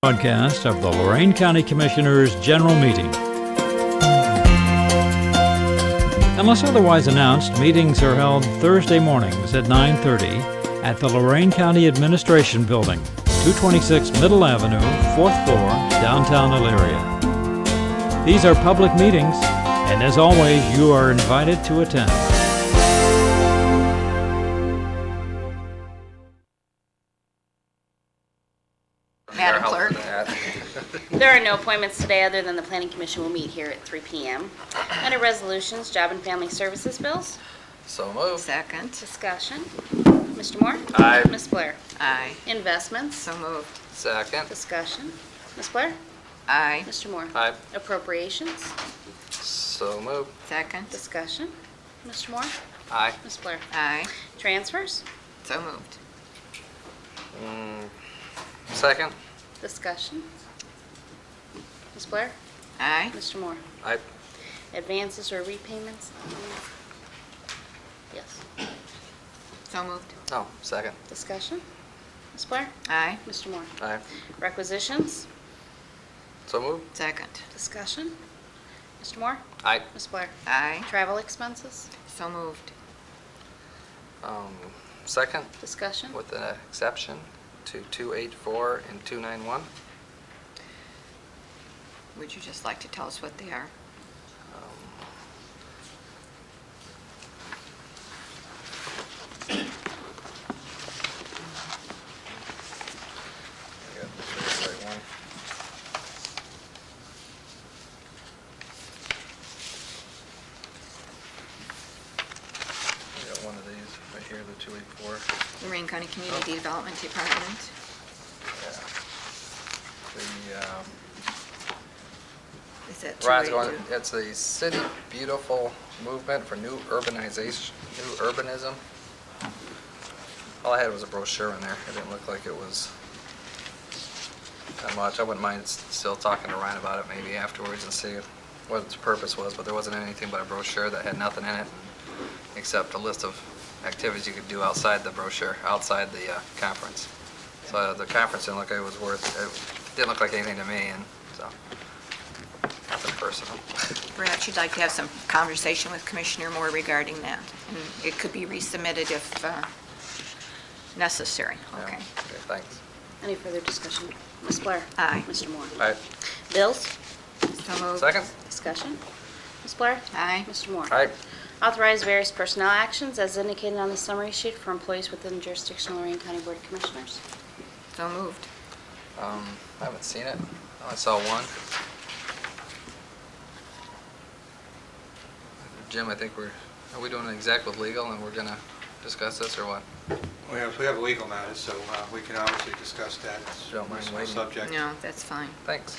Broadcast of the Lorain County Commissioners' General Meeting. Unless otherwise announced, meetings are held Thursday mornings at 9:30 at the Lorain County Administration Building, 226 Middle Avenue, 4th floor, downtown Elyria. These are public meetings, and as always, you are invited to attend. Madam Clerk. There are no appointments today other than the Planning Commission will meet here at 3 p.m. Under Resolutions, Job and Family Services Bills. So moved. Second. Discussion. Mr. Moore? Aye. Ms. Blair? Aye. Investments. So moved. Second. Discussion. Ms. Blair? Aye. Mr. Moore? Aye. Appropriations. So moved. Second. Discussion. Mr. Moore? Aye. Ms. Blair? Aye. Transfers. So moved. Second. Discussion. Ms. Blair? Aye. Mr. Moore? Aye. Advances or repayments? Yes. So moved. Oh, second. Discussion. Ms. Blair? Aye. Mr. Moore? Aye. Requisitions. So moved. Second. Discussion. Mr. Moore? Aye. Ms. Blair? Aye. Travel expenses. So moved. Second, Discussion. with an exception to 284 and 291. Would you just like to tell us what they are? I got the right one. I got one of these right here, the 284. Lorain County Community Development Department. Yeah. Is that Ron's 282? going, it's the City Beautiful Movement for New Urbanization, New Urbanism. All I had was a brochure in there. It didn't look like it was that much. I wouldn't mind still talking to Ryan about it maybe afterwards and see what its purpose was, but there wasn't anything but a brochure that had nothing in it except a list of activities you could do outside the brochure, outside the conference. So the conference didn't look like it was it didn't look like anything to me, and so nothing personal. Perhaps you'd like to have some conversation with Commissioner Moore regarding that. And it could be resubmitted if necessary. Yeah. Okay. Okay, thanks. Any further discussion? Ms. Blair? Aye. Mr. Moore? All right. Bills? So moved. Second? Discussion. Ms. Blair? Aye. Mr. Moore? All right. Authorize various personnel actions as indicated on the summary sheet for employees within the jurisdiction of Lorain County Board of Commissioners. So moved. I haven't seen it. I saw one. Jim, I think are we doing an exec with legal and we're gonna discuss this or what? We have legal matters, so we can obviously discuss that. It's Don't mind a personal waiting. subject. No, that's fine. Thanks.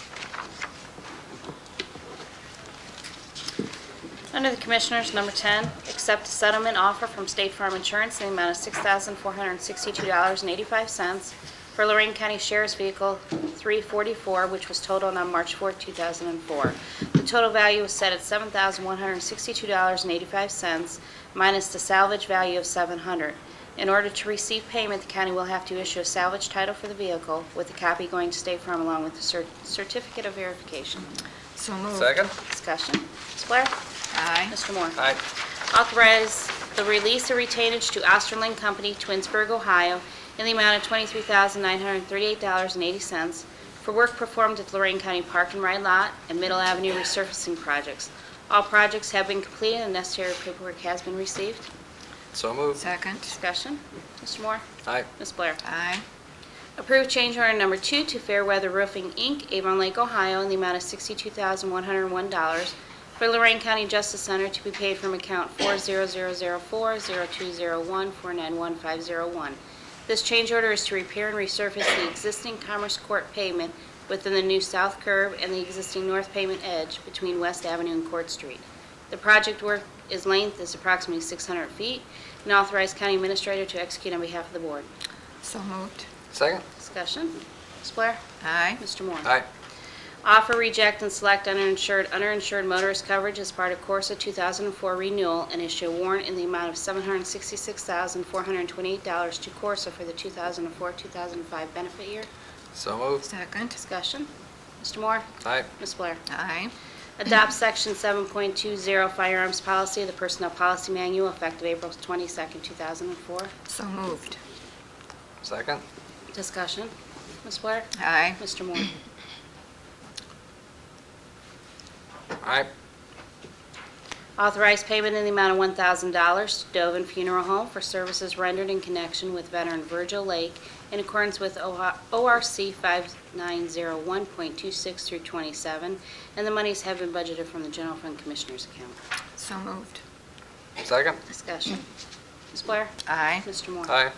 Under the Commissioners, number 10, accept a settlement offer from State Farm Insurance in the amount of $6,462.85 for Lorain County Sheriff's Vehicle 344, which was totaled on March 4, 2004. The total value was set at $7,162.85 minus the salvage value of $700. In order to receive payment, the county will have to issue a salvage title for the vehicle with a copy going to State Farm along with the certificate of verification. So moved. Second? Discussion. Ms. Blair? Aye. Mr. Moore? All right. Authorize the release of retainage to Osterling Company, Twinsburg, Ohio, in the amount of $23,938.80 for work performed at the Lorain County Park and Ride Lot and Middle Avenue resurfacing projects. All projects have been completed and necessary paperwork has been received. So moved. Second. Discussion. Mr. Moore? All right. Ms. Blair? Aye. Approve change order number 2 to Fairweather Roofing, Inc., Avon Lake, Ohio, in the amount of $62,101 for Lorain County Justice Center to be paid from account 40004-0201-491501. This change order is to repair and resurface the existing Commerce Court pavement within the new south curve and the existing north pavement edge between West Avenue and Court Street. The project work length is approximately 600 feet, and authorize county administrator to execute on behalf of the board. So moved. Second? Discussion. Ms. Blair? Aye. Mr. Moore? All right. Offer, reject, and select underinsured motorist coverage as part of Corsa 2004 renewal and issue a warrant in the amount of $766,428 to Corsa for the 2004-2005 benefit year. So moved. Second. Discussion. Mr. Moore? Aye. Ms. Blair? Aye. Adopt Section 7.20 Firearms Policy of the Personnel Policy Manual effective April 22nd, 2004. So moved. Second. Discussion. Ms. Blair? Aye. Mr. Moore? Aye. Authorize payment in the amount of $1,000 to Dovin Funeral Home for services rendered in connection with veteran Virgil Lake in accordance with ORC 5901.26 through 27, and the monies have been budgeted from the General Fund Commissioners account. So moved. Second. Discussion. Ms. Blair? Aye. Mr. Moore? Aye.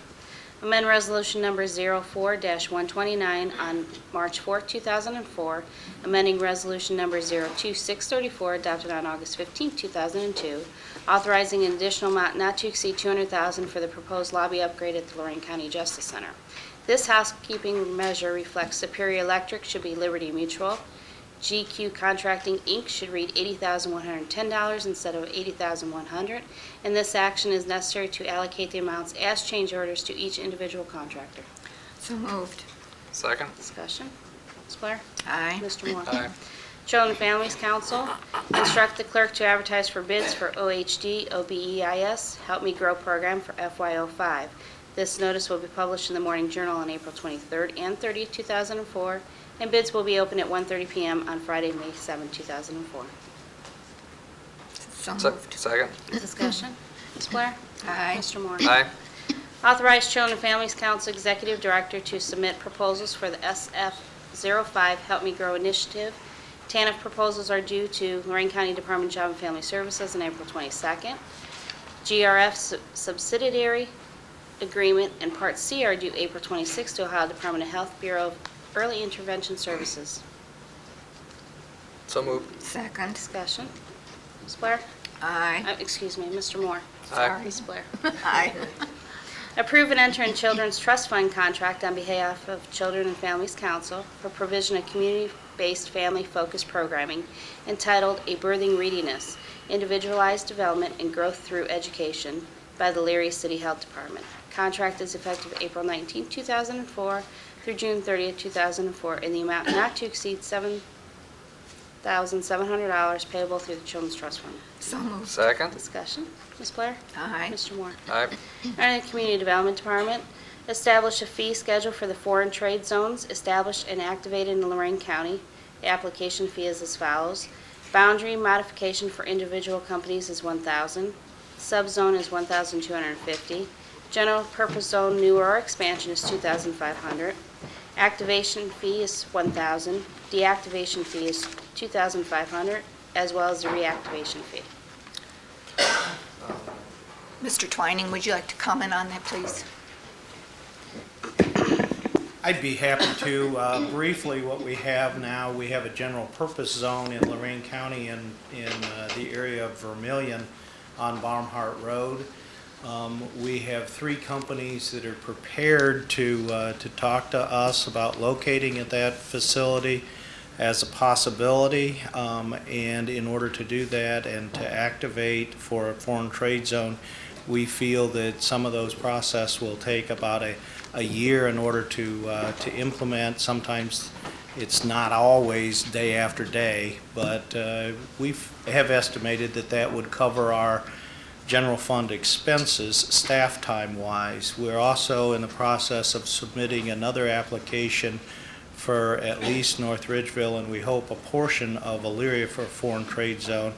Amend Resolution Number 04-129 on March 4, 2004, amending Resolution Number 02634 adopted on August 15, 2002, authorizing an additional amount not to exceed $200,000 for the proposed lobby upgrade at the Lorraine County Justice Center. This housekeeping measure reflects Superior Electric should be Liberty Mutual. GQ Contracting, Inc. should read $80,110 instead of $80,100, and this action is necessary to allocate the amounts as change orders to each individual contractor. So moved. Second. Discussion. Ms. Blair? Aye. Mr. Moore? Aye. Children and Families Council, instruct the clerk to advertise for bids for OHD OBEIS Help Me Grow program for FY05. This notice will be published in the Morning Journal on April 23rd and 30th, 2004, and bids will be open at 1:30 p.m. on Friday, May 7, 2004. So moved. Second. Discussion. Ms. Blair? Aye. Mr. Moore? Aye. Authorize Children and Families Council Executive Director to submit proposals for the SF05 Help Me Grow initiative. TANF proposals are due to Lorraine County Department of Job and Family Services on April 22nd. GRF subsidiary agreement and Part C are due April 26th to Ohio Department of Health Bureau of Early Intervention Services. So moved. Second. Discussion. Ms. Blair? Aye. Excuse me, Mr. Moore. Aye. Ms. Blair. Aye. Approve and enter in Children's Trust Fund contract on behalf of Children and Families Council for provision of community-based family-focused programming entitled A Birthing Readiness, Individualized Development and Growth Through Education by the Leary City Health Department. Contract is effective April 19, 2004 through June 30, 2004 in the amount not to exceed $7,700 payable through the Children's Trust Fund. So moved. Second. Discussion. Ms. Blair? Aye. Mr. Moore? Aye. Under the Community Development Department, establish a fee schedule for the foreign trade zones established and activated in Lorraine County. The application fee is as follows. Boundary modification for individual companies is $1,000. Subzone is $1,250. General purpose zone new or expansion is $2,500. Activation fee is $1,000. Deactivation fee is $2,500, as well as the reactivation fee. Mr. Twining, would you like to comment on that, please? I'd be happy to. Briefly, what we have now, we have a general purpose zone in Lorraine County in the area of Vermillion on Barnhart Road. We have 3 companies that are prepared to talk to us about locating at that facility as a possibility, and in order to do that and to activate for a foreign trade zone, we feel that some of those processes will take about a year in order to implement. Sometimes it's not always day after day, but we have estimated that that would cover our general fund expenses staff time wise. We're also in the process of submitting another application for at least North Ridgeville, and we hope a portion of Elyria for a foreign trade zone.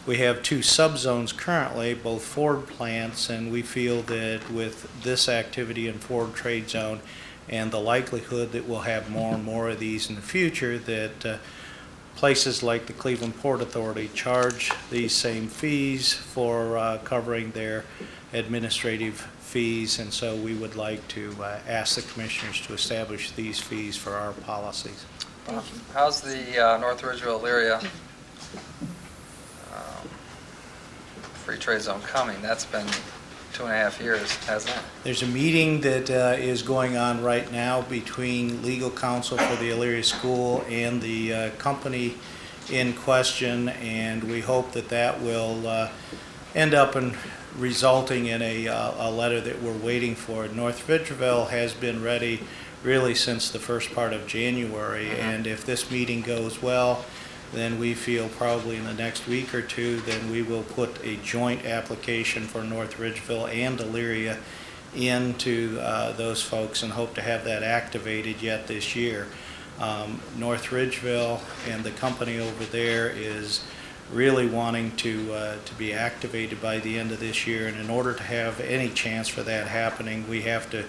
We have 2 subzones currently, both Ford plants, and we feel that with this activity in Ford trade zone and the likelihood that we'll have more and more of these in the future, that places like the Cleveland Port Authority charge these same fees for covering their administrative fees, and so we would like to ask the commissioners to establish these fees for our policies. How's the North Ridgeville area free trade zone coming? That's been 2.5 years, hasn't it? There's a meeting that is going on right now between legal counsel for the Elyria School and the company in question, and we hope that that will end up in resulting in a letter that we're waiting for. North Ridgeville has been ready really since the first part of January. And if this meeting goes well, then we feel probably in the next week or two, then we will put a joint application for North Ridgeville and Elyria into those folks and hope to have that activated yet this year. North Ridgeville and the company over there is really wanting to be activated by the end of this year, and in order to have any chance for that happening, we have to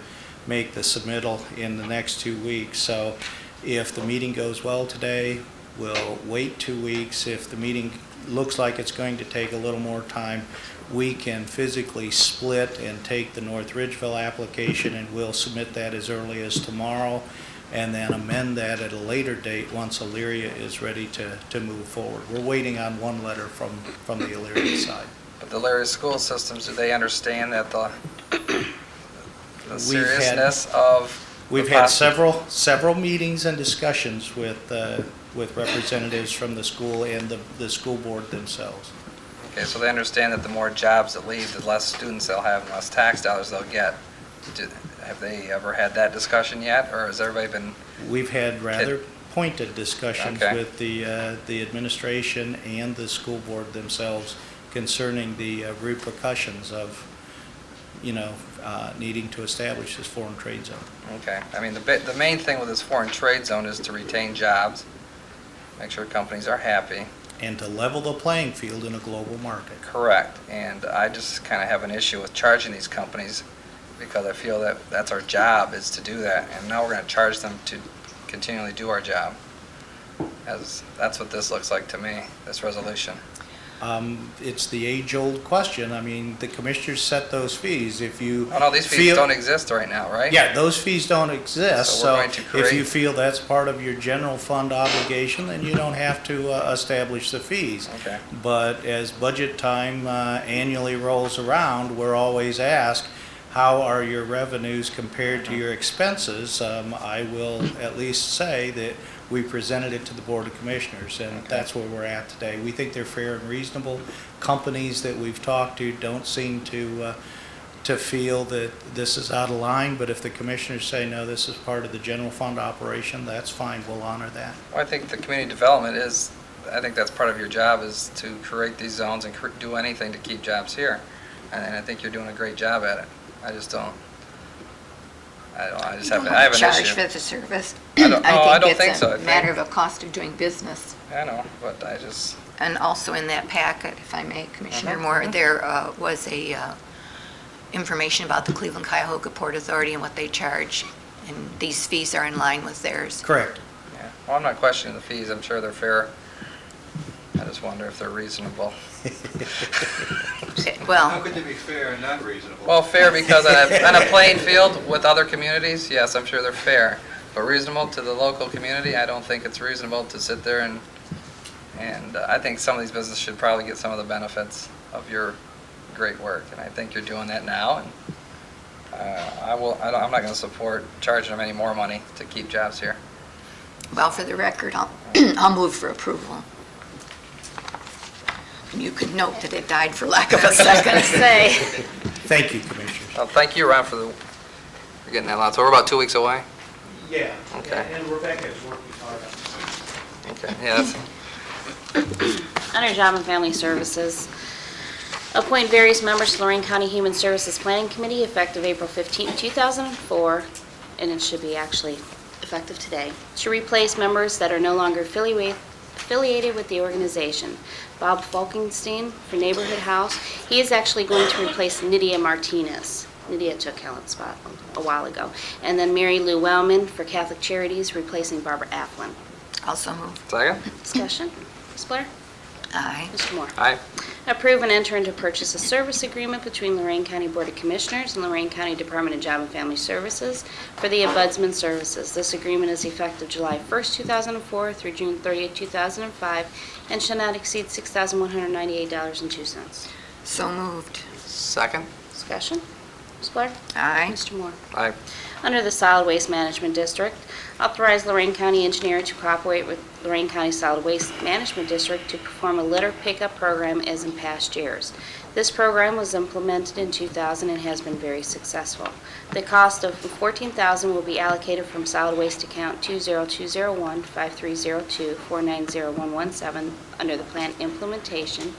make the submittal in the next 2 weeks. So if the meeting goes well today, we'll wait 2 weeks. If the meeting looks like it's going to take a little more time, we can physically split and take the North Ridgeville application, and we'll submit that as early as tomorrow, and then amend that at a later date once Elyria is ready to move forward. We're waiting on one letter from the Elyria side. But the Elyria school systems, do they understand that the We've had- seriousness of? We've the had possi- several meetings and discussions with representatives from the school and the school board themselves. Okay, so they understand that the more jobs that leave, the less students they'll have and less tax dollars they'll get. Have they ever had that discussion yet, or has everybody been? We've had rather pointed discussions Okay. with the administration and the school board themselves concerning the repercussions of, needing to establish this foreign trade zone. Okay, I mean, the main thing with this foreign trade zone is to retain jobs, make sure companies are happy. And to level the playing field in a global market. Correct, and I just kind of have an issue with charging these companies because I feel that that's our job, is to do that, and now we're going to charge them to continually do our job. As that's what this looks like to me, this resolution. It's the age-old question. I mean, the commissioners set those fees. If you Oh, no, these fees feel- don't exist right now, right? Yeah, those fees don't exist, So we're so going to if you create- feel that's part of your general fund obligation, then you don't have to establish the fees. Okay. But as budget time annually rolls around, we're always asked, how are your revenues compared to your expenses? I will at least say that we presented it to the Board of Commissioners, and that's where we're at today. We think they're fair and reasonable. Companies that we've talked to don't seem to feel that this is out of line, but if the commissioners say, no, this is part of the general fund operation, that's fine, we'll honor that. Well, I think the community development is, I think that's part of your job, is to create these zones and do anything to keep jobs here. And I think you're doing a great job at it. I just don't, I just have, I have an Charge issue. for the service. I don't think so. I It's a think- matter of a cost of doing business. I know, but I just, And also in that packet, if I may, Commissioner Mhm, Moore, mhm. there was a information about the Cleveland Cuyahoga Port Authority and what they charge, and these fees are in line with theirs. Correct. yeah, well, I'm not questioning the fees, I'm sure they're fair. I just wonder if they're reasonable. How Well, could they be fair and not reasonable? Well, fair because on a playing field with other communities, yes, I'm sure they're fair. But reasonable to the local community, I don't think it's reasonable to sit there and I think some of these businesses should probably get some of the benefits of your great work. And I think you're doing that now. And I'm not going to support charging them any more money to keep jobs here. well, for the record, I'll move for approval. You can note that it died for lack of a second. Say, Thank you, commissioners. Well, thank you, Ron, for getting that lot. So we're about 2 weeks away? Yeah. Okay. And Rebecca's working hard on this. Okay, yeah, that's, under Job and Family Services, appoint various members to Lorraine County Human Services Planning Committee effective April 15, 2004, and it should be actually effective today, to replace members that are no longer affiliated with the organization. Bob Falkenstein for Neighborhood House. He is actually going to replace Nydia Martinez. Nydia took Helen's spot a while ago. And then Mary Lou Wellman for Catholic Charities, replacing Barbara Afflin. Also move. second? Discussion? Ms. Blair? Aye. Mr. Moore? Aye. Approve and enter into purchase a service agreement between Lorraine County Board of Commissioners and Lorraine County Department of Job and Family Services for the Ombudsman Services. This agreement is effective July 1st, 2004 through June 30th, 2005, and shall not exceed $6,198.02. So moved. Second? Discussion? Ms. Blair? Aye. Mr. Moore? Aye. Under the Solid Waste Management District, Authorize Lorraine County Engineer to cooperate with Lorraine County Solid Waste Management District to perform a litter pickup program as in past years. This program was implemented in 2000 and has been very successful. The cost of $14,000 will be allocated from solid waste account 20201-5302-490117 under the plan implementation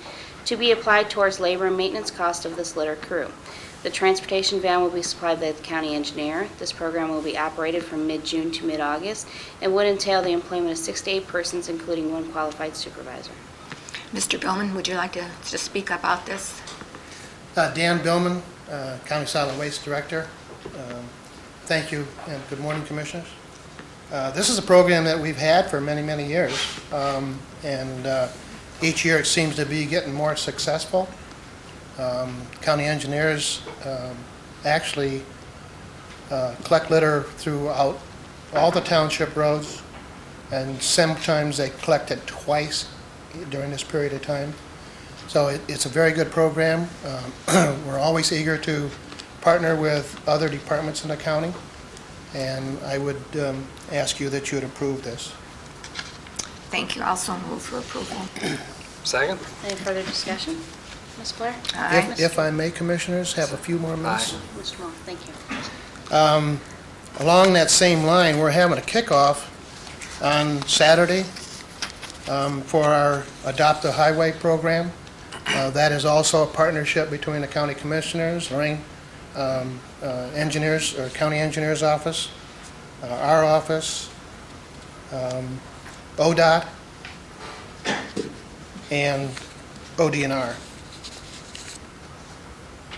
to be applied towards labor and maintenance cost of this litter crew. The transportation van will be supplied by the county engineer. This program will be operated from mid-June to mid-August and would entail the employment of 6 to 8 persons, including 1 qualified supervisor. Mr. Billman, would you like to speak about this? Dan Billman, County Solid Waste Director. Thank you, and good morning, Commissioners. This is a program that we've had for many, many years, and each year it seems to be getting more successful. County engineers actually collect litter throughout all the township roads, and sometimes they collect it twice during this period of time. So it's a very good program. We're always eager to partner with other departments in the county, and I would ask you that you would approve this. Thank you. Also move for approval. Second? Any further discussion? Ms. Blair? Aye. If I may, Commissioners, have a few more minutes. Mr. Moore, thank you. Along that same line, we're having a kickoff on Saturday for our Adopt a Highway program. That is also a partnership between the county commissioners, Lorraine engineers, or county engineer's office, our office, ODOT, and ODNR.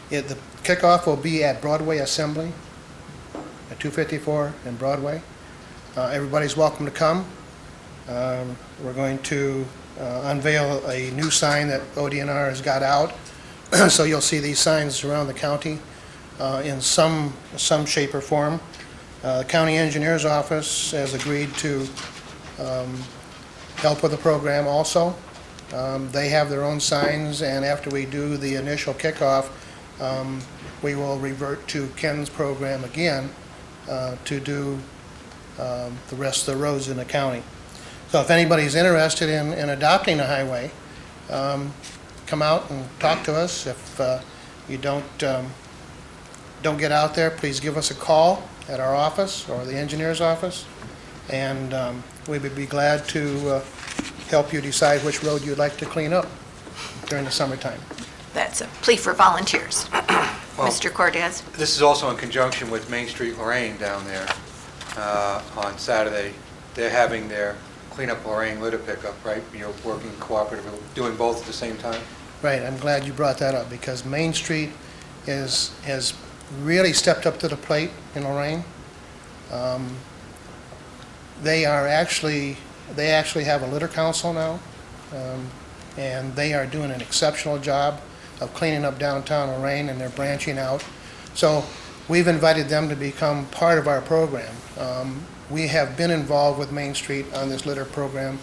The kickoff will be at Broadway Assembly at 254 and Broadway. Everybody's welcome to come. We're going to unveil a new sign that ODNR has got out. So you'll see these signs around the county in some shape or form. The county engineer's office has agreed to help with the program also. They have their own signs, and after we do the initial kickoff, we will revert to Ken's program again to do the rest of the roads in the county. So if anybody's interested in adopting a highway, come out and talk to us. If you don't get out there, please give us a call at our office or the engineer's office, and we would be glad to help you decide which road you'd like to clean up during the summertime. That's a plea for volunteers. Mr. Cordez? This is also in conjunction with Main Street Lorraine down there on Saturday. They're having their Clean Up Lorraine litter pickup, right? You're working cooperatively, doing both at the same time? Right, I'm glad you brought that up, because Main Street has really stepped up to the plate in Lorraine. They actually have a litter council now, and they are doing an exceptional job of cleaning up downtown Lorraine, and they're branching out. So we've invited them to become part of our program. We have been involved with Main Street on this litter program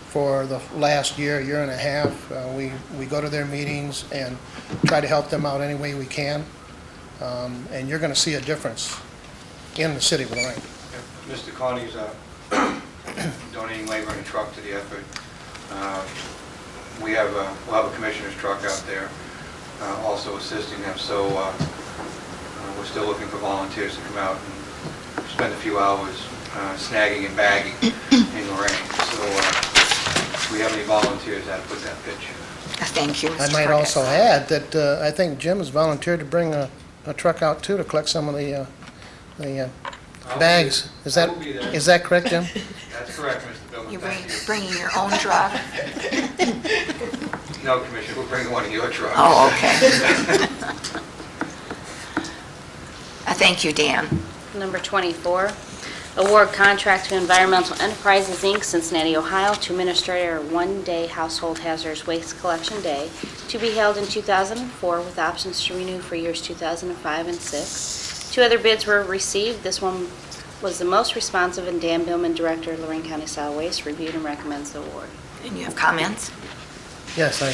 for the last year and a half. We go to their meetings and try to help them out any way we can, and you're going to see a difference in the city of Lorraine. Mr. Carney's donating labor and a truck to the effort. We'll have a commissioner's truck out there also assisting them, so we're still looking for volunteers to come out and spend a few hours snagging and bagging in Lorraine. So if we have any volunteers, that'd put that pitch. Thank you, Mr. I might Cordez. also add that I think Jim has volunteered to bring a truck out too to collect some of the bags. Is that correct, Jim? That's correct, Mr. Billman. You're Thank you. bringing your own truck? No, Commissioner, we'll bring one of your trucks. Oh, okay. Thank you, Dan. Number 24, award contract to Environmental Enterprises, Inc., Cincinnati, Ohio, to administer a one-day household hazardous waste collection day to be held in 2004 with options to renew for years 2005 and 6. 2 other bids were received. This one was the most responsive, and Dan Billman, Director of Lorraine County Solid Waste, reviewed and recommends the award. And you have comments? Yes, I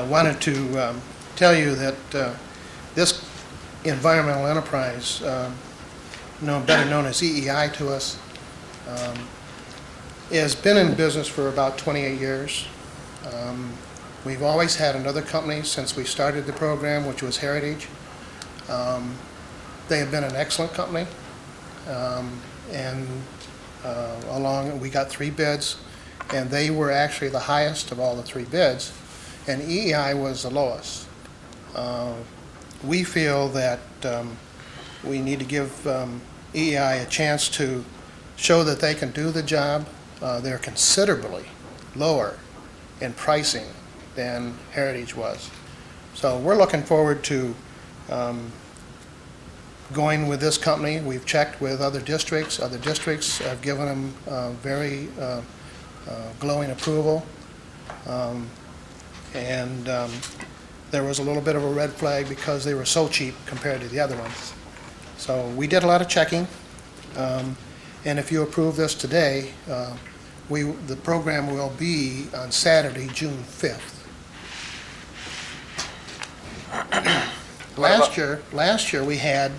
wanted to tell you that this environmental enterprise, better known as EEI to us, has been in business for about 28 years. We've always had another company since we started the program, which was Heritage. They have been an excellent company. We got 3 bids, and they were actually the highest of all the 3 bids, and EEI was the lowest. We feel that we need to give EEI a chance to show that they can do the job. They're considerably lower in pricing than Heritage was. So we're looking forward to going with this company. We've checked with other districts. Other districts have given them very glowing approval. There was a little bit of a red flag because they were so cheap compared to the other ones. So we did a lot of checking. And if you approve this today, the program will be on Saturday, June 5th. Last year we had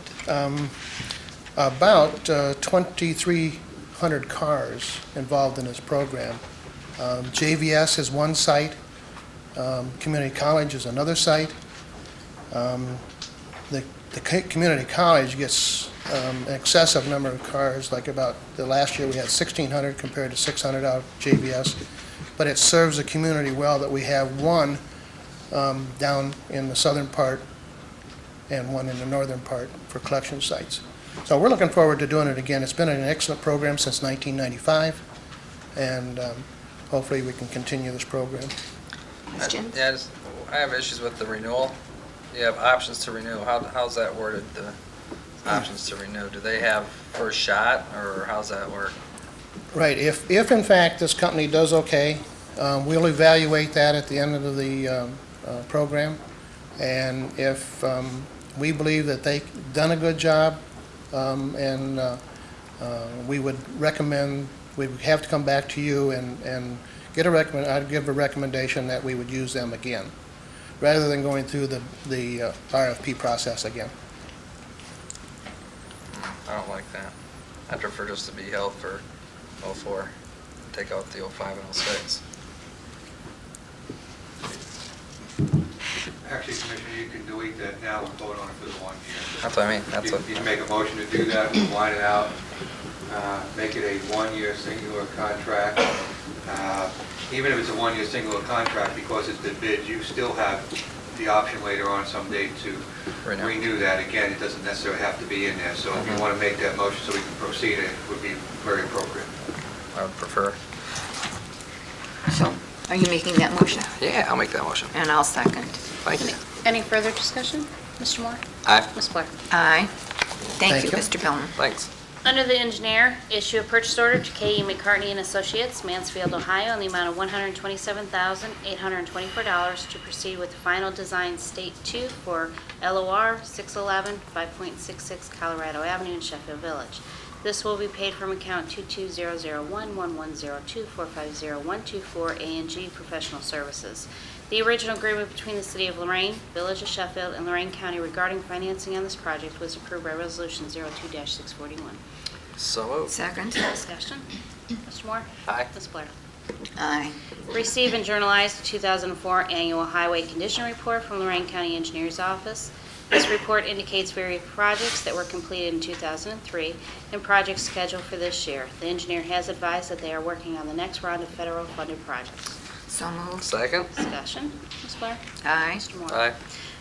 about 2,300 cars involved in this program. JVS is one site. Community College is another site. The community college gets an excessive number of cars, like about the last year we had 1,600 compared to 600 out of JVS. But it serves the community well that we have one down in the southern part and one in the northern part for collection sites. So we're looking forward to doing it again. It's been an excellent program since 1995, and hopefully we can continue this program. Question? Yeah, I have issues with the renewal. You have options to renew. How's that worded, the options to renew? Do they have first shot, or how's that work? Right. If in fact this company does okay, we'll evaluate that at the end of the program. And if we believe that they've done a good job, we would recommend, we would have to come back to you and get I'd give a recommendation that we would use them again, rather than going through the RFP process again. I don't like that. I prefer just to be held for 04, and take out the 05 and 06. Actually, Commissioner, you can delete that now and vote on it for the 1 year. That's what I mean. That's what. You can make a motion to do that, we'll line it out, make it a 1-year singular contract. Even if it's a 1-year singular contract, because it's been bid, you still have the option later on someday to renew that again. It doesn't necessarily have to be in there. So if you want to make that motion so we can proceed, it would be very appropriate. I would prefer. So, are you making that motion? Yeah, I'll make that motion. And I'll second. Thank you. Any further discussion? Mr. Moore? Aye. Ms. Blair? Aye. Thank you, Thank you. Mr. Billman. Thanks. Under the engineer, issue a purchase order to K.E. McCartney and Associates, Mansfield, Ohio, in the amount of $127,824 to proceed with the final design State 2 for LOR 611 5.66 Colorado Avenue in Sheffield Village. This will be paid from account 22001-1102-450124 A&G Professional Services. The original agreement between the City of Lorraine, Village of Sheffield, and Lorraine County regarding financing on this project was approved by Resolution 02-641. So moved. Second. Discussion. Mr. Moore? Aye. Ms. Blair? Aye. Receive and journalize the 2004 Annual Highway Condition Report from Lorraine County Engineers Office. This report indicates various projects that were completed in 2003 and projects scheduled for this year. The engineer has advised that they are working on the next round of federal funded projects. So moved. Second. Discussion. Ms. Blair? Aye. Mr. Moore? Aye.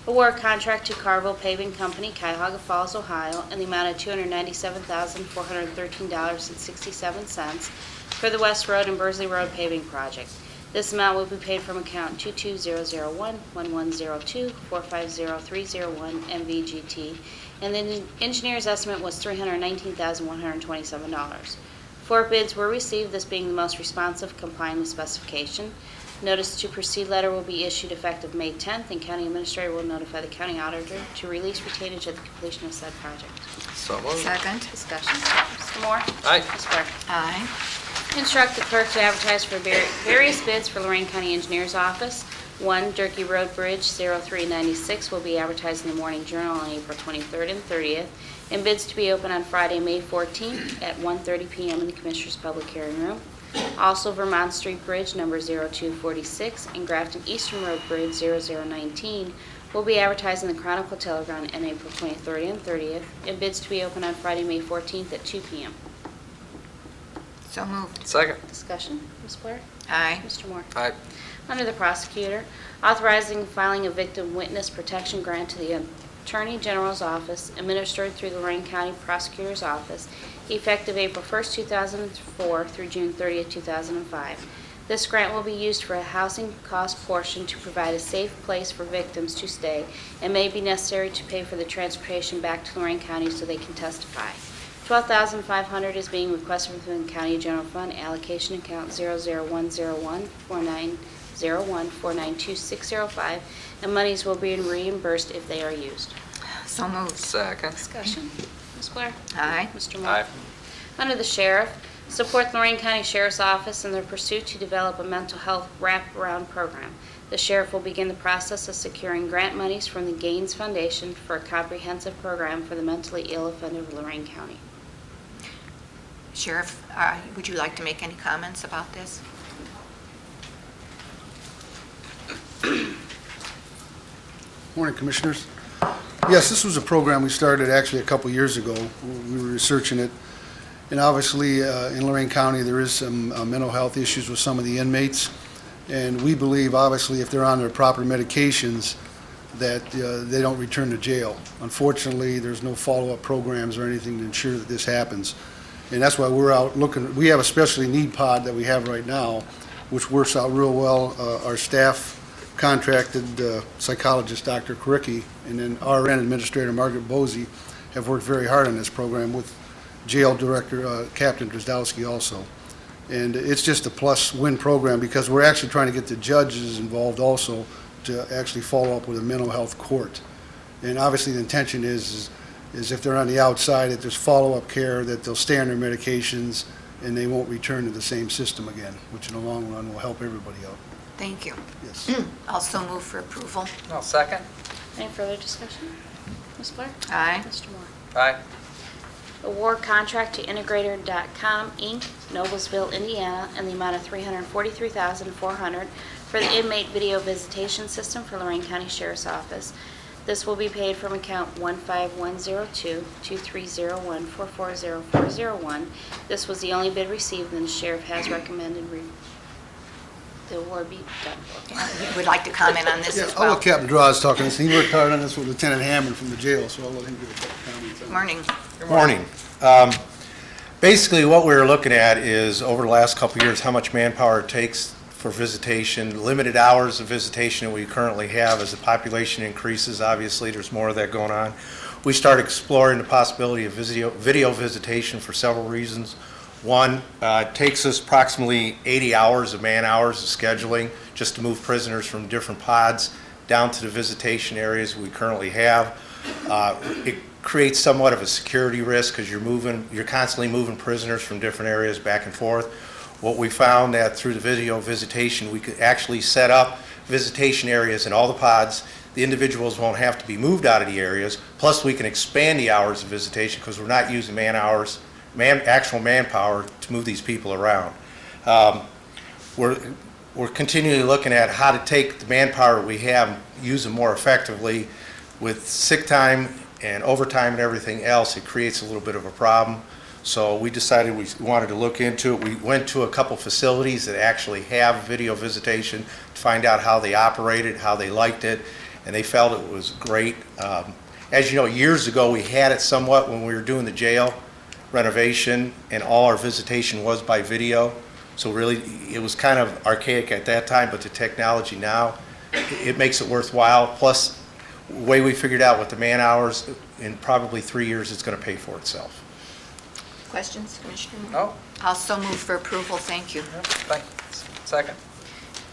Award contract to Carville Paving Company, Cuyahoga Falls, Ohio, in the amount of $297,413.67 for the West Road and Burzley Road paving project. This amount will be paid from account 22001-1102-450301 MVGT, and the engineer's estimate was $319,127. 4 bids were received, this being the most responsive, complying with specification. Notice to proceed letter will be issued effective May 10th, and county administrator will notify the county auditor to release retainage at the completion of said project. So moved. Second. Discussion. Mr. Moore? Aye. Ms. Blair? Aye. Instruct the clerk to advertise for various bids for Lorraine County Engineers Office. 1, Durkee Road Bridge 0396 will be advertised in the Morning Journal on April 23rd and 30th, and bids to be open on Friday, May 14th at 1:30 p.m. in the Commissioners' Public Hearing Room. Also, Vermont Street Bridge number 0246 and Grafton Eastern Road Bridge 0019 will be advertised in the Chronicle Telegram on April 23rd and 30th, and bids to be open on Friday, May 14th at 2 p.m. So moved. Second. Discussion, Ms. Blair? Aye. Mr. Moore? Aye. Under the prosecutor, authorizing filing a victim witness protection grant to the Attorney General's Office, administered through the Lorraine County Prosecutor's Office, effective April 1st, 2004 through June 30th, 2005. This grant will be used for a housing cost portion to provide a safe place for victims to stay and may be necessary to pay for the transportation back to Lorraine County so they can testify. $12,500 is being requested from the County General Fund, allocation account 00101-4901-492605, and monies will be reimbursed if they are used. So moved. Second. Discussion. Ms. Blair? Aye. Mr. Moore? Aye. Under the Sheriff, support Lorraine County Sheriff's Office in their pursuit to develop a mental health wraparound program. The Sheriff will begin the process of securing grant monies from the Gaines Foundation for a comprehensive program for the mentally ill offender of Lorraine County. Sheriff, would you like to make any comments about this? Morning, Commissioners. Yes, this was a program we started actually a couple years ago. We were researching it, and obviously in Lorraine County there is some mental health issues with some of the inmates, and we believe obviously if they're on their proper medications that they don't return to jail. Unfortunately, there's no follow-up programs or anything to ensure that this happens, and that's why we're out looking. We have a specialty need pod that we have right now, which works out real well. Our staff contracted psychologist Dr. Karicki and then RN Administrator Margaret Bosey have worked very hard on this program with Jail Director Captain Drozdowski also. And it's just a plus-win program because we're actually trying to get the judges involved also to actually follow up with a mental health court. And obviously the intention is if they're on the outside, that there's follow-up care, that they'll stay on their medications and they won't return to the same system again, which in the long run will help everybody out. Thank you. Yes. Also move for approval. No, second. Any further discussion? Ms. Blair? Aye. Mr. Moore? Aye. Award contract to Integrator.com, Inc., Noblesville, Indiana, in the amount of $343,400 for the inmate video visitation system for Lorraine County Sheriff's Office. This will be paid from account 15102-2301-440401. This was the only bid received, and the sheriff has recommended the award be done. You would like to comment on this Yeah, as I'll well? let Captain Draws talk on this. He worked hard on this with Lieutenant Hammond from the jail, so I'll let him give a couple comments on it. Morning. Morning. Basically, what we're looking at is, over the last couple of years, how much manpower it takes for visitation, limited hours of visitation that we currently have. As the population increases, obviously, there's more of that going on. We started exploring the possibility of video visitation for several reasons. One, it takes us approximately 80 hours of man-hours of scheduling just to move prisoners from different pods down to the visitation areas we currently have. It creates somewhat of a security risk because you're constantly moving prisoners from different areas back and forth. What we found that through the video visitation, we could actually set up visitation areas in all the pods. The individuals won't have to be moved out of the areas. Plus, we can expand the hours of visitation because we're not using actual manpower to move these people around. We're continually looking at how to take the manpower we have, use them more effectively. With sick time and overtime and everything else, it creates a little bit of a problem. So we decided we wanted to look into it. We went to a couple facilities that actually have video visitation to find out how they operated, how they liked it, and they felt it was great. As you know, years ago we had it somewhat when we were doing the jail renovation, and all our visitation was by video. So really, it was kind of archaic at that time, but the technology now, it makes it worthwhile. Plus, the way we figured out with the man hours, in probably 3 years, it's going to pay for itself. Questions, Commissioner? No. Also move for approval. Thank you. Thanks. Second.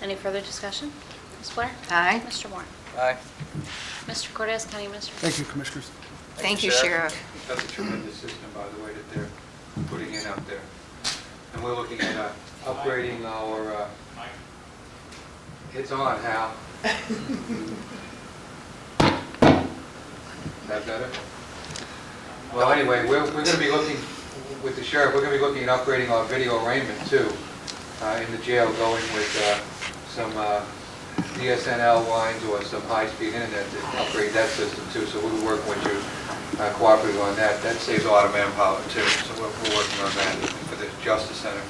Any further discussion? Ms. Blair? Aye. Mr. Moore? Aye. Mr. Cortez, County Administrator? Thank you, Commissioners. Thank you, Sheriff. That's a tremendous system, by the way, that they're putting in out there. And we're looking at upgrading our, it's on, Hal. Is that better? Well, anyway, we're going to be looking, with the sheriff, we're going to be looking at upgrading our video arraignment too, in the jail, going with some DSNL lines or some high-speed internet to upgrade that system too. So we'll be working with you cooperatively on that. That saves a lot of manpower too, so we're working on that for the Justice Center.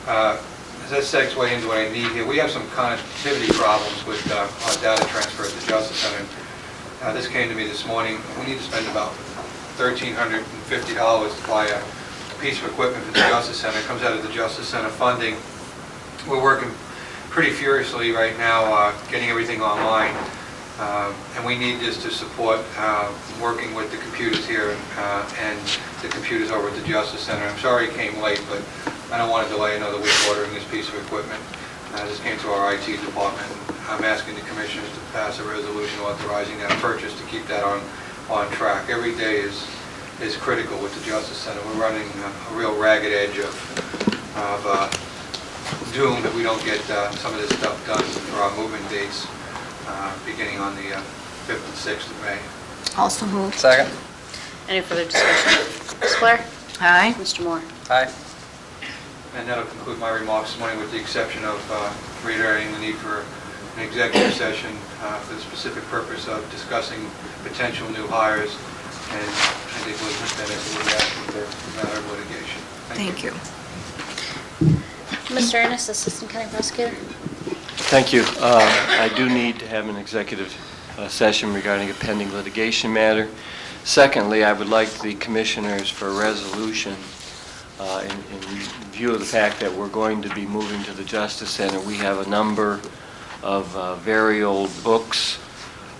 As that segues into what I need here, we have some connectivity problems with our data transfer at the Justice Center. This came to me this morning. We need to spend about $1,350 to buy a piece of equipment for the Justice Center. It comes out of the Justice Center funding. We're working pretty furiously right now getting everything online. And we need this to support working with the computers here and the computers over at the Justice Center. I'm sorry it came late, but I don't want to delay another week ordering this piece of equipment. This came to our IT department. I'm asking the commissioners to pass a resolution authorizing that purchase to keep that on track. Every day is critical with the Justice Center. We're running a real ragged edge of doom that we don't get some of this stuff done for our moving dates beginning on the 5th and 6th of May. Also moved. Second. Any further discussion? Ms. Blair? Aye. Mr. Moore? Aye. And that'll conclude my remarks this morning with the exception of reiterating the need for an executive session for the specific purpose of discussing potential new hires. And I think Elizabeth Dennis will be asking for a matter of litigation. Thank you. Mr. Ennis, Assistant County Prosecutor? Thank you. I do need to have an executive session regarding a pending litigation matter. Secondly, I would like the commissioners for a resolution in view of the fact that we're going to be moving to the Justice Center. We have a number of very old books.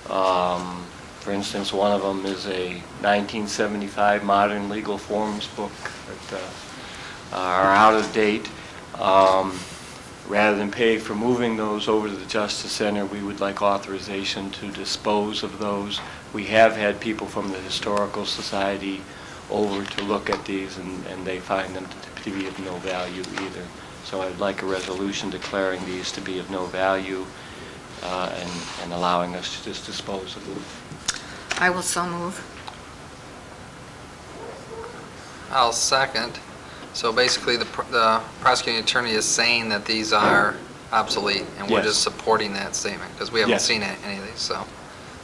For instance, one of them is a 1975 Modern Legal Forms book that are out of date. Rather than pay for moving those over to the Justice Center, we would like authorization to dispose of those. We have had people from the Historical Society over to look at these, and they find them to be of no value either. So I'd like a resolution declaring these to be of no value and allowing us to just dispose of them. I will so move. I'll second. So basically, the prosecuting attorney is saying that these are obsolete, and we're Yes. just supporting that statement, because we haven't Yes. seen any of these, so,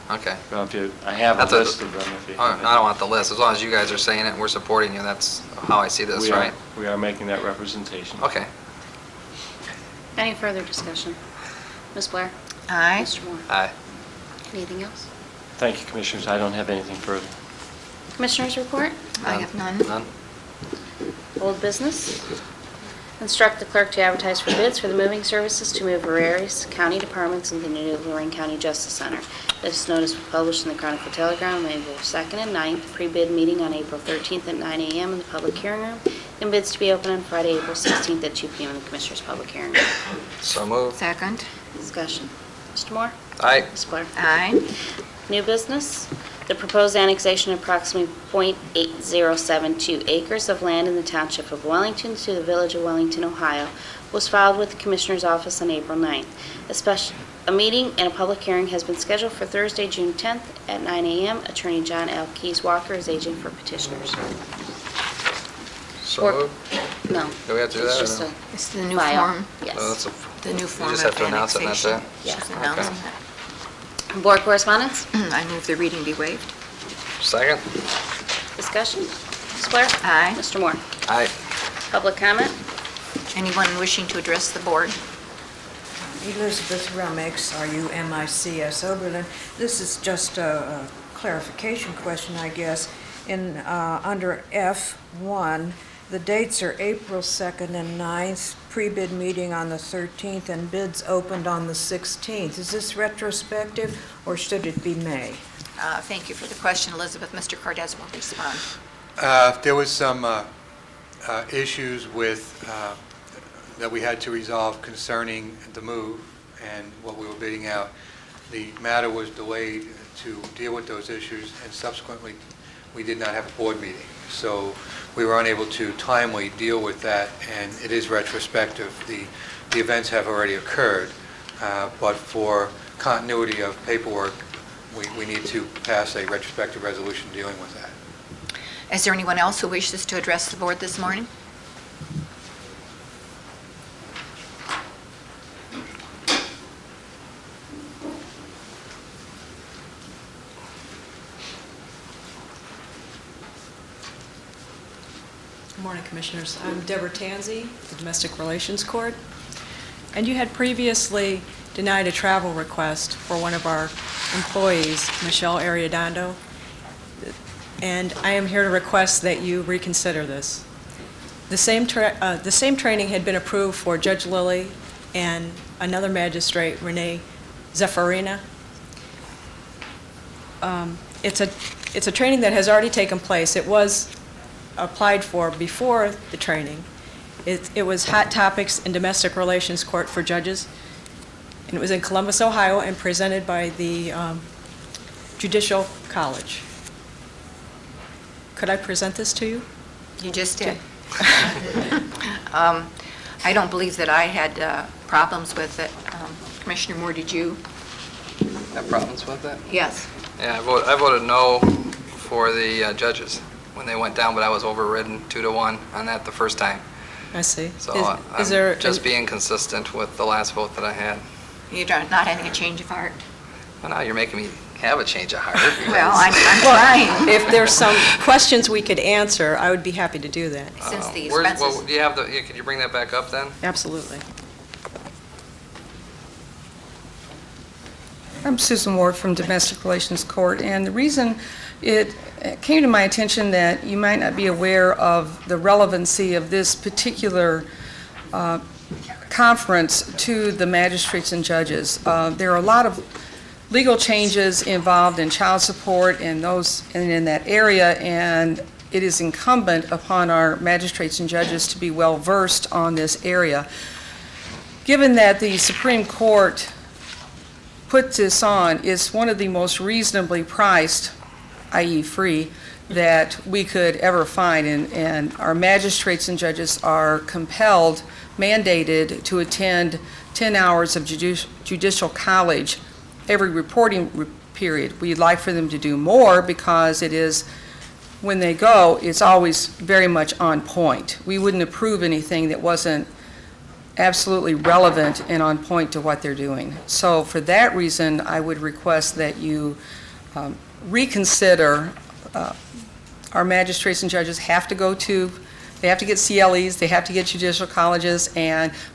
okay. Well, I have a That's a- list of them if you I have it. don't want the list, as long as you guys are saying it and we're supporting you, that's how I see this, right? We are making that representation. Okay. Any further discussion? Ms. Blair? Aye. Mr. Moore? Aye. Anything else? Thank you, Commissioners. I don't have anything further. Commissioners report? I have none. None? Old business. Instruct the clerk to advertise for bids for the moving services to move various county departments into the new Lorraine County Justice Center. This notice was published in the Chronicle Telegram on April 2nd and 9th, pre-bid meeting on April 13th at 9 a.m. in the public hearing room, and bids to be open on Friday, April 16th at 2 p.m. in the Commissioners' public hearing room. So moved. Second. Discussion. Mr. Moore? Aye. Ms. Blair? Aye. New business, the proposed annexation of approximately .8072 acres of land in the Township of Wellington to the Village of Wellington, Ohio, was filed with the Commissioner's Office on April 9th. A meeting and a public hearing has been scheduled for Thursday, June 10th at 9 a.m. Attorney John L. Keyes Walker is agent for petitioners. So Or- moved. No. Do we have to do it's that or just no? a It's the new file. form. Yes. Oh, that's a- The new form just of have to announce it and that's annexation. it? She's Yeah. announcing Board correspondence? it. I move the reading be waived. Second? Discussion? Ms. Blair? Aye. Mr. Moore? Aye. Public comment? Anyone wishing to address the board? Elizabeth Rummix, RUMICS Oberlin. This is just a clarification question, I guess. Under F1, the dates are April 2nd and 9th, pre-bid meeting on the 13th, and bids opened on the 16th. Is this retrospective, or should it be May? Thank you for the question, Elizabeth. Mr. Cordez will respond. There was some issues with, that we had to resolve concerning the move and what we were bidding out. The matter was delayed to deal with those issues, and subsequently, we did not have a board meeting. So we were unable to timely deal with that, and it is retrospective. The events have already occurred, but for continuity of paperwork, we need to pass a retrospective resolution dealing with that. Is there anyone else who wishes to address the board this morning? Good morning, Commissioners. I'm Deborah Tanzi, the Domestic Relations Court. And you had previously denied a travel request for one of our employees, Michelle Arredondo, and I am here to request that you reconsider this. The same training had been approved for Judge Lilly and another magistrate, Renee Zaffarina. It's a training that has already taken place. It was applied for before the training. It was Hot Topics in Domestic Relations Court for Judges, and it was in Columbus, Ohio, and presented by the Judicial College. Could I present this to you? You just did. I don't believe that I had problems with it. Commissioner Moore, did you? Have problems with it? Yes. Yeah, I voted no for the judges when they went down, but I was overridden 2-1 on that the first time. I see. So Is there just being consistent with the last vote that I had. You're not having a change of heart? Well, now you're making me have a change of heart. Well, I'm trying. If there's some questions we could answer, I would be happy to do that. Since the Where's- expenses... well, do you have could you bring that back up then? Absolutely. I'm Susan Ward from Domestic Relations Court, and the reason it came to my attention that you might not be aware of the relevancy of this particular conference to the magistrates and judges. There are a lot of legal changes involved in child support and in that area, and it is incumbent upon our magistrates and judges to be well versed on this area. Given that the Supreme Court put this on, it's one of the most reasonably priced, i.e. free, that we could ever find, and our magistrates and judges are compelled, mandated to attend 10 hours of judicial college every reporting period. We'd like for them to do more because it is, when they go, it's always very much on point. We wouldn't approve anything that wasn't absolutely relevant and on point to what they're doing. So for that reason, I would request that you reconsider. Our magistrates and judges have to they have to get CLEs, they have to get judicial colleges,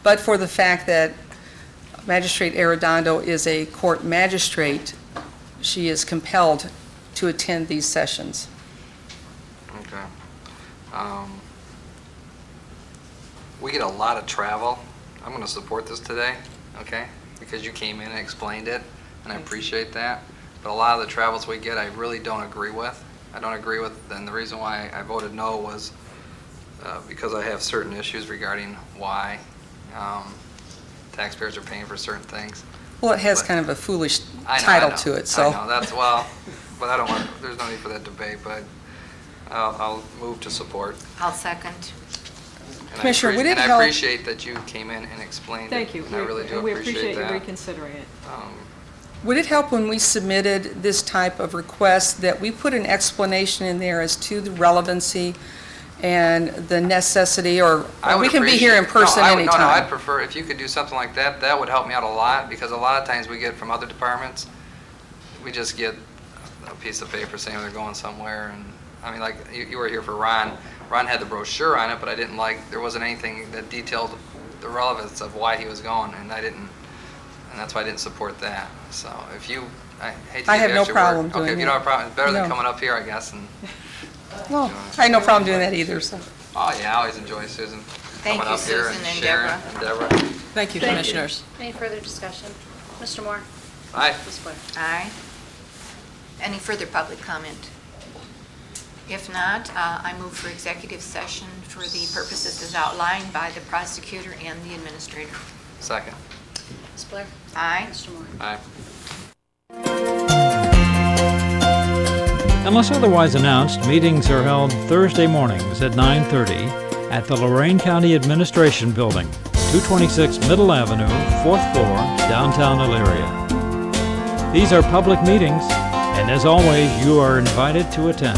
but for the fact that Magistrate Arredondo is a court magistrate, she is compelled to attend these sessions. Okay. We get a lot of travel. I'm going to support this today, okay? Because you came in and explained it, and I appreciate that. But a lot of the travels we get, I really don't agree with. I don't agree with, and the reason why I voted no was because I have certain issues regarding why taxpayers are paying for certain things. Well, it has kind of a foolish title to it, so. I know, that's, well, but I don't want, there's no need for that debate, but I'll move to support. I'll second. And Commissioner, would it And I help- appreciate that you came in and explained it. Thank you. And I really do We appreciate appreciate that. you reconsidering it. Would it help when we submitted this type of request that we put an explanation in there as to the relevancy and the necessity, or we can be here in person anytime? No, I'd prefer, if you could do something like that, that would help me out a lot, because a lot of times we get from other departments, we just get a piece of paper saying they're going somewhere, and, I mean, like, you were here for Ron. Ron had the brochure on it, but I didn't there wasn't anything that detailed the relevance of why he was going, and that's why I didn't support that. So if you, I hate to I give have you no extra problem work. doing Okay, if you that. don't have a problem, it's better than No. coming up here, I guess, and, No, I had no problem doing that either, so. oh yeah, I always enjoy Susan Thank coming you, up here, Susan and Sharon and Deborah. Thank you, Commissioners. Any further discussion? Mr. Moore? Aye. Ms. Blair? Aye. Any further public comment? If not, I move for executive session for the purposes as outlined by the prosecutor and the administrator. Second. Ms. Blair? Aye. Mr. Moore? Aye. Unless otherwise announced, meetings are held Thursday mornings at 9:30 at the Lorain County Administration Building, 226 Middle Avenue, 4th floor, downtown Elyria. These are public meetings, and as always, you are invited to attend.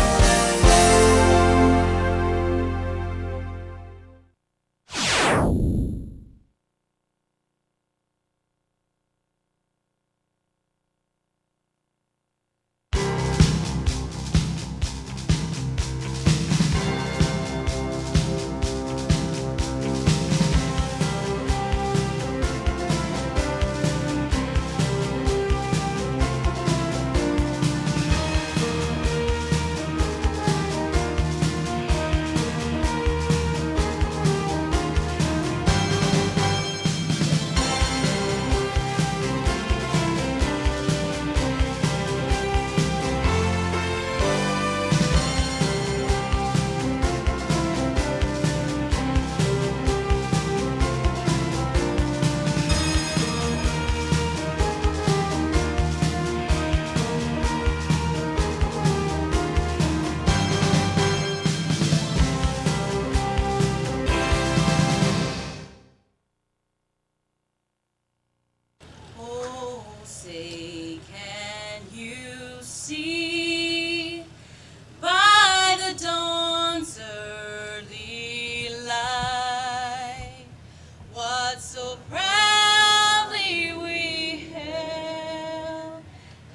what so proudly we hailed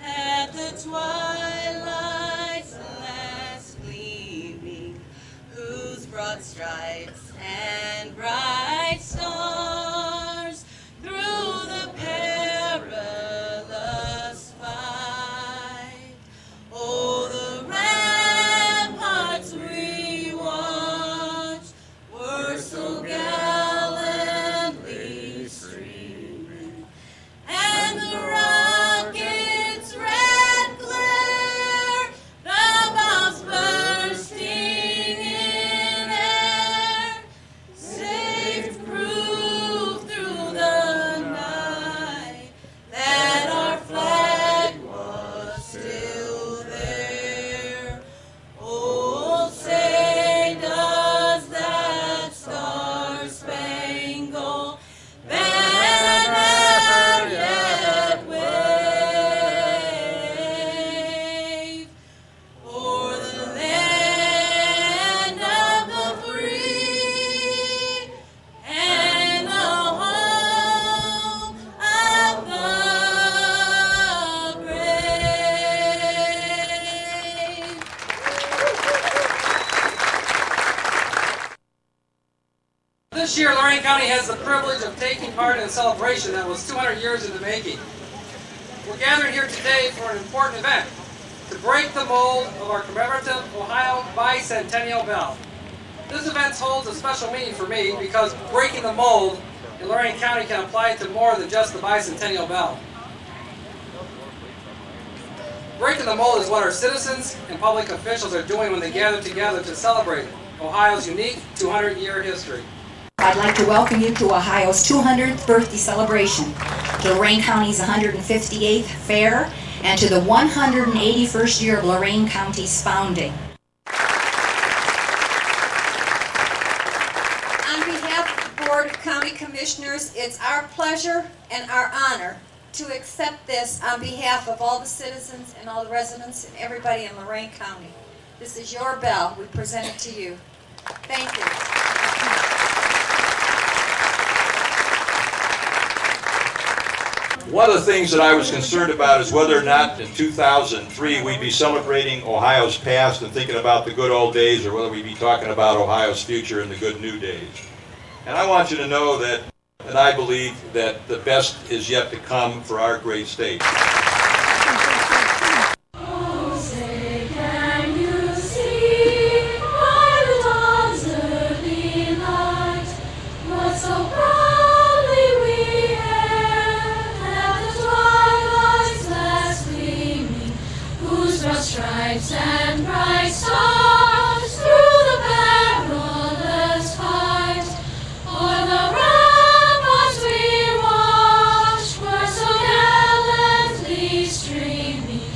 at the twilight's last gleaming, whose broad stripes and bright stars through the perilous fight. Oh, the ramparts we watched were so gallantly streaming, and the rockets' red glare, the bombs bursting in air, saved proof through the night that our flag was still there. Oh, say does that star-spangled banner yet wave o'er the land of the free and the home of the brave. This year, Lorraine County has the privilege of taking part in a celebration that was 200 years in the making. We're gathered here today for an important event, to break the mold of our commemorative Ohio Bicentennial Bell. This event holds a special meaning for me because breaking the mold in Lorraine County can apply to more than just the Bicentennial Bell. Breaking the mold is what our citizens and public officials are doing when they gather together to celebrate Ohio's unique 200-year history. I'd like to welcome you to Ohio's 200th birthday celebration, to Lorraine County's 158th fair, and to the 181st year of Lorraine County's founding. On behalf of the Board of County Commissioners, it's our pleasure and our honor to accept this on behalf of all the citizens and all the residents and everybody in Lorraine County. This is your bell. We present it to you. Thank you. One of the things that I was concerned about is whether or not in 2003 we'd be celebrating Ohio's past and thinking about the good old days, or whether we'd be talking about Ohio's future and the good new days. And I want you to know that, and I believe that the best is yet to come for our great state. Oh, say, can you see by the dawn's early light what so proudly we hailed at the twilight's last gleaming, whose broad stripes and bright stars through the perilous fight o'er the ramparts we watched were so gallantly streaming,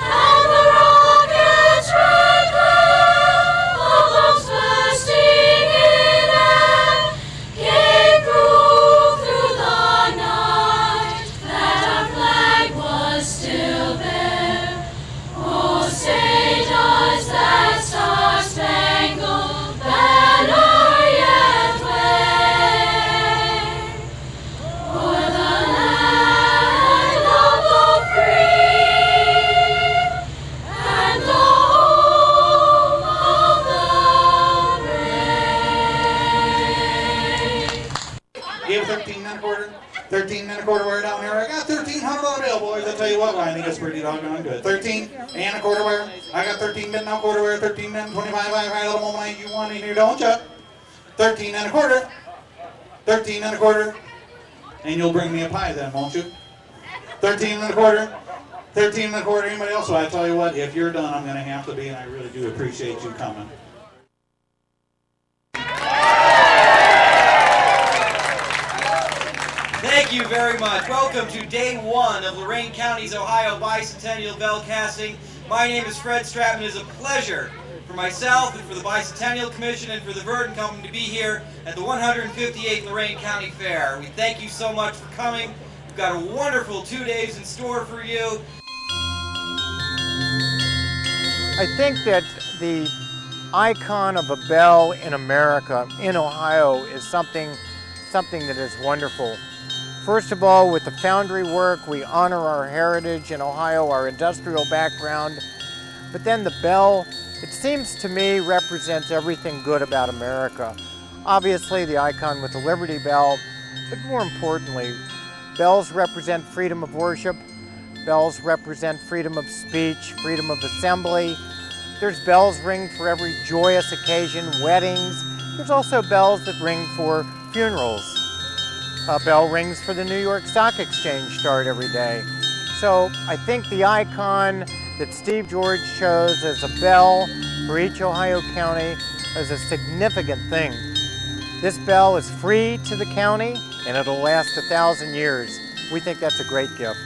and the rockets' red glare, the bombs bursting in air, gave proof through the night that our flag was still there. Oh, say does that star-spangled banner yet wave o'er the land of the free and the home of the brave. Give 13 and a quarter. 13 and a quarter wire down here. I got 1300 on the bill, boys. I tell you what, I think it's pretty doggone good. 13 and a quarter wire. I got 13 bit and a quarter wire. 13 bit and 25 wire. Right, little moment you want in here, don't you? 13 and a quarter. 13 and a quarter. And you'll bring me a pie then, won't you? 13 and a quarter. 13 and a quarter. Anybody else? So I tell you what, if you're done, I'm going to have to be, and I really do appreciate you coming. Thank you very much. Welcome to day one of Lorraine County's Ohio Bicentennial Bell Casting. My name is Fred Stratman. It is a pleasure for myself and for the Bicentennial Commission and for the Verdon Company to be here at the 158th Lorraine County Fair. We thank you so much for coming. We've got a wonderful 2 days in store for you. I think that the icon of a bell in America, in Ohio, is something something that is wonderful. First of all, with the foundry work, we honor our heritage in Ohio, our industrial background. But then the bell, it seems to me, represents everything good about America. Obviously, the icon with the Liberty Bell, but more importantly, bells represent freedom of worship. Bells represent freedom of speech, freedom of assembly. There's bells ring for every joyous occasion, weddings. There's also bells that ring for funerals. A bell rings for the New York Stock Exchange start every day. So I think the icon that Steve George chose as a bell for each Ohio county is a significant thing. This bell is free to the county and it'll last 1,000 years. We think that's a great gift.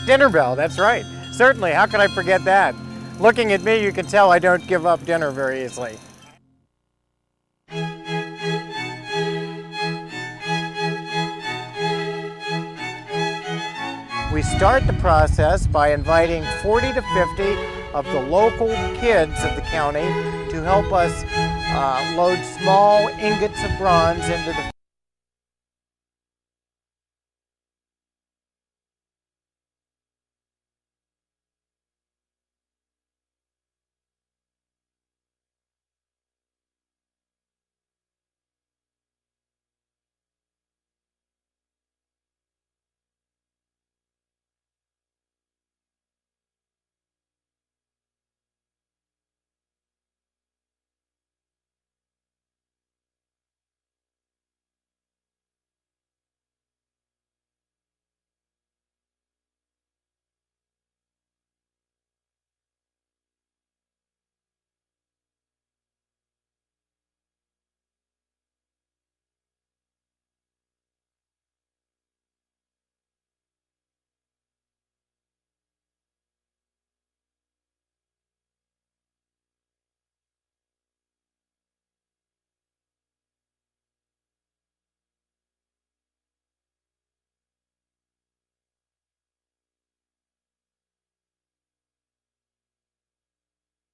Dinner bell, that's right. Certainly, how could I forget that? Looking at me, you can tell I don't give up dinner very easily. We start the process by inviting 40 to 50 of the local kids of the county to help us load small ingots of bronze into the